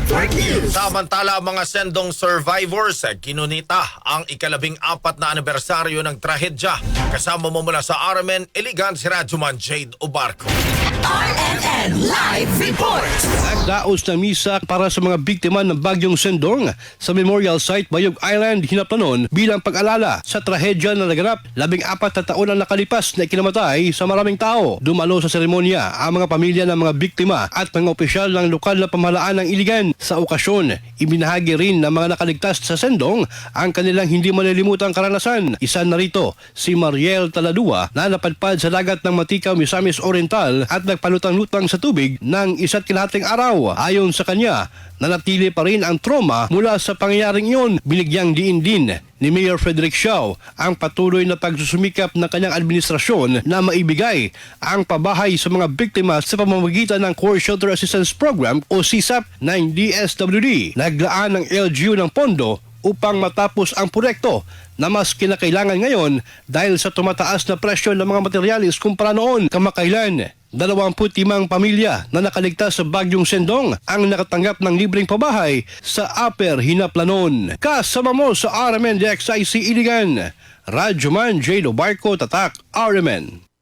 Network News. Samantala, mga sendong survivors, kinunita ang ika-14 na anibersaryo ng trahedya. Kasama mo mula sa RMN Iligan si Radyoman Jade Obarco. RMN Live Report. Nagdaos ng misa para sa mga biktima ng bagyong Sendong sa Memorial Site Bayog Island, Hinaplanon bilang pag-alala sa trahedya na naganap 14 na taon ang nakalipas na ikinamatay sa maraming tao. Dumalo sa seremonya ang mga pamilya ng mga biktima at mga opisyal ng lokal na pamahalaan ng Iligan. Sa okasyon, ibinahagi rin ng mga nakaligtas sa Sendong ang kanilang hindi malilimutang karanasan. Isa na rito si Mariel Taladua na napadpad sa dagat ng Matika, Misamis Oriental at nagpalutang-lutang sa tubig ng 1.5 araw. Ayon sa kanya, nanatili pa rin ang trauma mula sa pangyayaring iyon. Binigyang diin din ni Mayor Frederick Siao ang patuloy na pagsusumikap ng kanyang administrasyon na maibigay ang pabahay sa mga biktima sa pamamagitan ng Core Shelter Assistance Program o CSAP ng DSWD. Naglaan ng LGU ng pondo upang matapos ang proyekto na mas kinakailangan ngayon dahil sa tumataas na presyo ng mga materyalis kumpara noon. Kamakailan, 25 pamilya na nakaligtas sa bagyong Sendong ang nakatanggap ng libreng pabahay sa Upper Hinaplanon. Kasama mo sa RMN DXIC Iligan, Radyoman Jade Obarco, Tatak, RMN.